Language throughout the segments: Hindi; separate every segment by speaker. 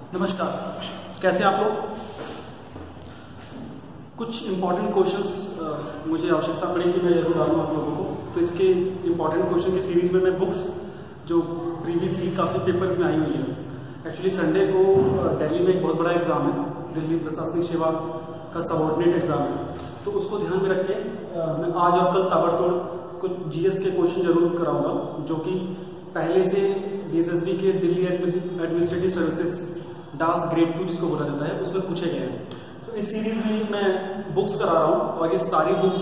Speaker 1: नमस्कार, कैसे आप लोग। कुछ इम्पॉर्टेंट क्वेश्चंस मुझे आवश्यकता पड़ी कि मैं जरूर डालूँ आप लोगों को। तो इसके इम्पॉर्टेंट क्वेश्चन की सीरीज में मैं बुक्स जो प्रीवियसली काफ़ी पेपर्स में आई हुई है, एक्चुअली संडे को दिल्ली में एक बहुत बड़ा एग्जाम है, दिल्ली प्रशासनिक सेवा का सबऑर्डिनेट एग्जाम है, तो उसको ध्यान में रख के मैं आज और कल ताबड़तोड़ कुछ जीएस के क्वेश्चन जरूर कराऊंगा, जो कि पहले से डीएसएसबी के Delhi administrative services dance grade 2 जिसको बोला जाता है, उसमें पूछे गए हैं। तो इस सीरीज में मैं बुक्स करा रहा हूँ और ये सारी बुक्स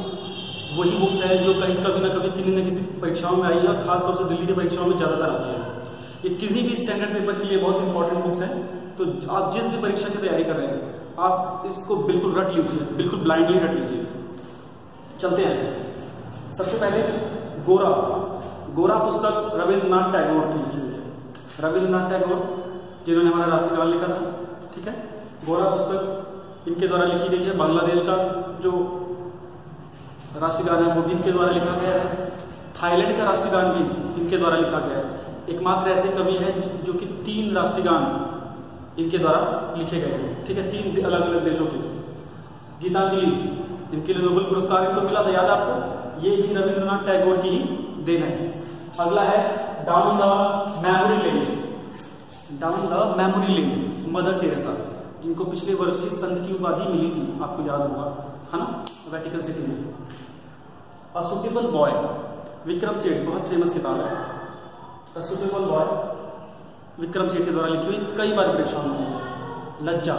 Speaker 1: वही बुक्स हैं जो कहीं कभी ना कभी किसी न किसी परीक्षाओं में आई है और खासतौर से दिल्ली की परीक्षाओं में ज़्यादातर आती है। ये किसी भी स्टैंडर्ड पेपर के लिए बहुत इंपॉर्टेंट बुक्स हैं। तो आप जिस भी परीक्षा की तैयारी कर रहे हैं, आप इसको बिल्कुल रट लीजिए, बिल्कुल ब्लाइंडली रट लीजिए। चलते हैं। सबसे पहले गोरा पुस्तक रविंद्रनाथ टैगोर की लिखी हुई है। रविंद्रनाथ टैगोर जिन्होंने हमारा राष्ट्रगान लिखा था, ठीक है। गोरा पुस्तक इनके द्वारा लिखी गई है। बांग्लादेश का जो राष्ट्रगान है वो भी इनके द्वारा लिखा गया है। थाईलैंड का राष्ट्रगान भी इनके द्वारा लिखा गया है। एकमात्र ऐसे कवि हैं जो कि 3 राष्ट्रगान इनके द्वारा लिखे गए हैं, ठीक है, 3 अलग अलग देशों के। गीतांजलि, इनके लिए नोबेल पुरस्कार इनको मिला था, याद आपको, ये भी रविंद्रनाथ टैगोर की ही देन है। अगला है down the memory lane, mother Teresa, जिनको पिछले वर्ष ही संत की उपाधि मिली थी, आपको याद होगा, है ना, वेटिकन सिटी में। A suitable boy, Vikram Seth, बहुत फेमस किताब है। A suitable boy Vikram Seth के द्वारा लिखी हुई, कई बार परीक्षाओं में। लज्जा,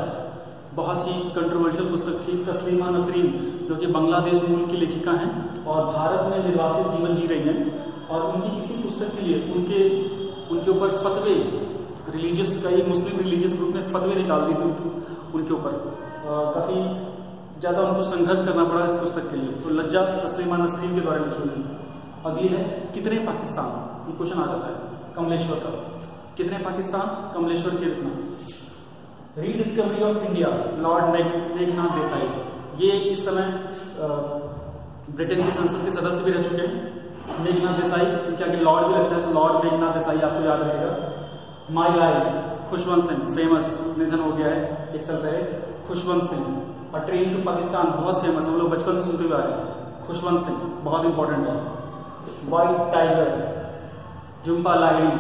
Speaker 1: बहुत ही कंट्रोवर्शियल पुस्तक थी। तस्लीमा नसरीन, जो कि बांग्लादेश मूल की लेखिका हैं और भारत में निर्वासित जीवन जी रही हैं, और उनकी इसी पुस्तक के लिए उनके ऊपर फतवे, रिलीजियस का, एक मुस्लिम रिलीजियस ग्रुप ने फतवे निकाल दिए थे उनके ऊपर। काफ़ी ज़्यादा उनको संघर्ष करना पड़ा इस पुस्तक के लिए। तो लज्जा तस्लीमा नसरीन के द्वारा लिखी हुई। अगली है कितने पाकिस्तान, ये क्वेश्चन आ जाता है कमलेश्वर का। कितने पाकिस्तान, कमलेश्वर के रत्न। Rediscovery of India, lord Meghnad Desai, ये इस समय ब्रिटेन की संसद के सदस्य भी रह चुके हैं। मेघनाथ देसाई, इनके आगे लॉर्ड भी लगता है, तो लॉर्ड मेघनाथ देसाई आपको याद रहेगा। My life, Khushwant Singh, famous, निधन हो गया है 1 साल पहले। Khushwant Singh. A train to Pakistan, बहुत फेमस, हम लोग बचपन से सुनते हुए आ रहे हैं। खुशवंत सिंह बहुत इंपॉर्टेंट है। White tiger, Jhumpa Lahiri,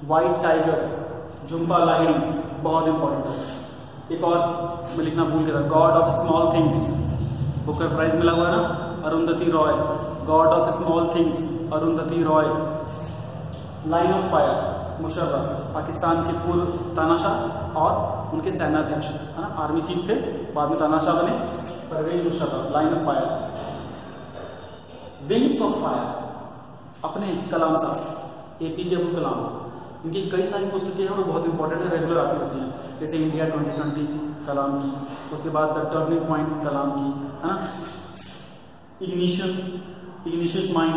Speaker 1: white tiger, Jhumpa Lahiri, बहुत इंपॉर्टेंट है। एक और मैं लिखना भूल गया था, God of small things, Booker prize मिला हुआ है ना, Arundhati Roy. God of small things, Arundhati Roy. Line of fire, Musharraf, Pakistan के पूर्व तानाशाह और उनके सेनाध्यक्ष, है ना, आर्मी चीफ थे, बाद में तानाशाह बने, Parvez Musharraf. Line of fire. Wings of fire, अपने कलाम साहब एपीजे अब्दुल कलाम, इनकी कई सारी पुस्तकें हैं और बहुत इंपॉर्टेंट है, रेगुलर आती रहती हैं, जैसे इंडिया 2020 कलाम की, उसके बाद द टर्निंग पॉइंट कलाम की, है ना, इग्निशियस माइंड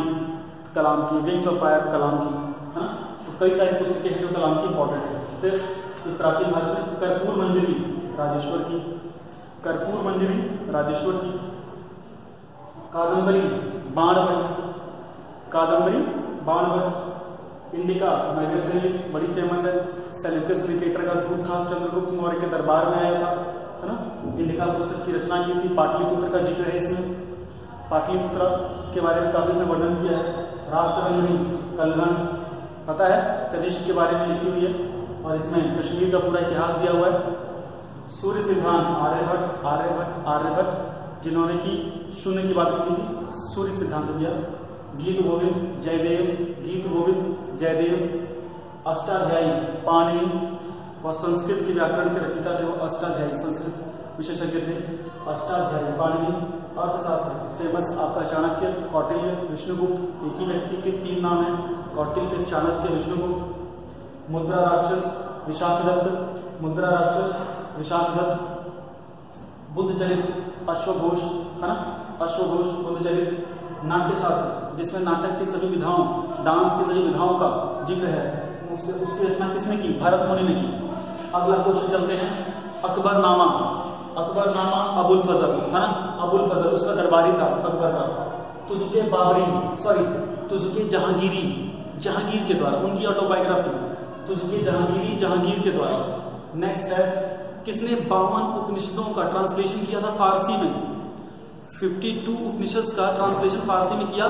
Speaker 1: कलाम की, विंग्स ऑफ फायर कलाम की, है ना। तो कई सारी पुस्तकें हैं जो कलाम की इंपॉर्टेंट है। फिर तो प्राचीन भारत में कर्पूर मंजरी राजेश्वर की, कर्पूर मंजरी राजेश्वर की। कादम्बरी बाणभट्ट, इंडिका मैगजीन बड़ी फेमस है। सेल्यूकस निकेटर का दूत था, चंद्रगुप्त मौर्य के दरबार में आया था, है ना। इंडिका पुस्तक की रचना की थी। पाटलिपुत्र का जिक्र है इसमें, पाटलिपुत्र के बारे में काफी इसने वर्णन किया है। राष्ट्ररंजनी, कलहन, पता है, कनिष्क के बारे में लिखी हुई है और इसमें कश्मीर का पूरा इतिहास दिया हुआ है। सूर्य सिद्धांत, आर्यभट्ट, जिन्होंने की शून्य की बात की थी, सूर्य सिद्धांत दिया। गीत गोविंद जयदेव। अष्टाध्यायी, पाणिनि, वह संस्कृत के व्याकरण के रचिता थे, वो अष्टाध्यायी संस्कृत विशेषज्ञ थे। अष्टाध्यायी, पाणिनि। अर्थशास्त्र, फेमस आपका चाणक्य, कौटिल्य, विष्णुगुप्त, एक ही व्यक्ति के 3 नाम हैं, कौटिल्य, चाणक्य, विष्णुगुप्त। मुद्रा राक्षस, विशाख दत्त। बुद्ध चरित, अश्वघोष, है ना, अश्वघोष, बुद्ध चरित। नाट्य शास्त्र, जिसमें नाटक की सभी विधाओं, डांस की सभी विधाओं का जिक्र है, उसकी रचना किसने की, भरत मुनि ने की। अगला क्वेश्चन चलते हैं। अकबरनामा, अबुल फजल, है ना, अबुल फजल, उसका दरबारी था अकबर का। तुझके जहांगीर के द्वारा, उनकी ऑटोबायोग्राफी, तुझके जहांगीर के द्वारा। नेक्स्ट है, किसने 52 उपनिषदों का ट्रांसलेशन किया था फारसी में? 52 उपनिषद का ट्रांसलेशन फारसी में किया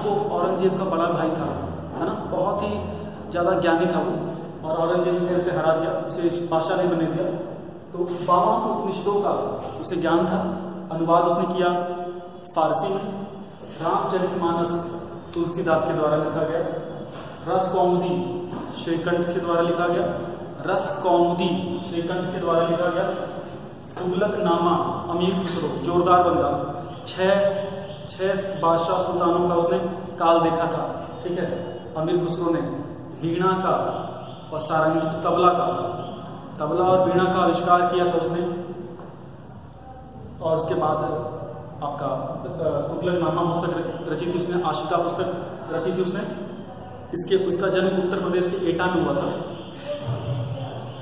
Speaker 1: वो औरंगजेब का बड़ा भाई था, है ना, बहुत ही ज्यादा ज्ञानी था वो, और औरंगजेब ने उसे हरा दिया, उसे बादशाह ने बने दिया। तो 52 उपनिषदों का उसे ज्ञान था, अनुवाद उसने किया फारसी में। रामचरितमानस तुलसीदास के द्वारा लिखा गया, रस कौमुदी श्रीकंठ के द्वारा लिखा गया, रस कौमुदी श्रीकंठ के द्वारा लिखा गया। तुगलकनामा अमीर खुसरो, जोरदार बंदा, छह बादशाह सुल्तानों का उसने काल देखा था, ठीक है, अमीर खुसरो ने। वीणा का और सारंगी तबला और वीणा का आविष्कार किया था उसने। और उसके बाद आपका तुगलकनामा पुस्तक रची थी उसने, आशिका पुस्तक रची थी उसने। उसका जन्म उत्तर प्रदेश के एटा में हुआ था।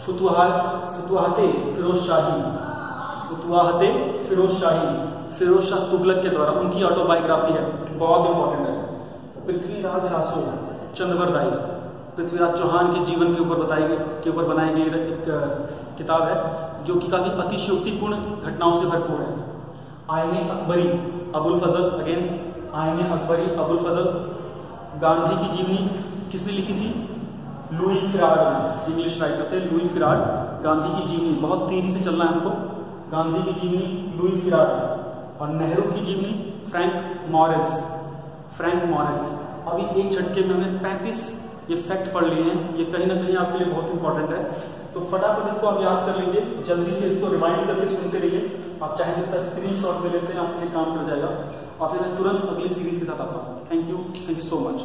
Speaker 1: फुतुहाते फिरोज शाही, फिरोज शाह तुगलक के द्वारा, उनकी ऑटोबायोग्राफी है, बहुत इंपॉर्टेंट है। पृथ्वीराज रासो चंद्रवरदाई, पृथ्वीराज चौहान के जीवन के ऊपर बनाई गई एक किताब है, जो कि काफी अतिशयोक्तिपूर्ण घटनाओं से भरपूर है। आईने अकबरी अबुल फजल, अगेन आईने अकबरी अबुल फजल। गांधी की जीवनी किसने लिखी थी? लुई फिराड ने, इंग्लिश राइटर थे लुई फिराड। गांधी की जीवनी, बहुत तेजी से चलना है हमको। गांधी की जीवनी लुई फिराड। और नेहरू की जीवनी फ्रैंक मॉरिस। अभी एक झटके में हमने 35 ये फैक्ट पढ़ लिए हैं, ये कहीं ना कहीं आपके लिए बहुत इंपॉर्टेंट है। तो फटाफट इसको आप याद कर लीजिए, जल्दी से इसको रिमाइंड करके सुनते रहिए। आप चाहें तो इसका स्क्रीनशॉट ले लेते हैं, आपके लिए काम कर जाएगा। और फिर मैं तुरंत अगली सीरीज के साथ आता हूँ। Thank you so much.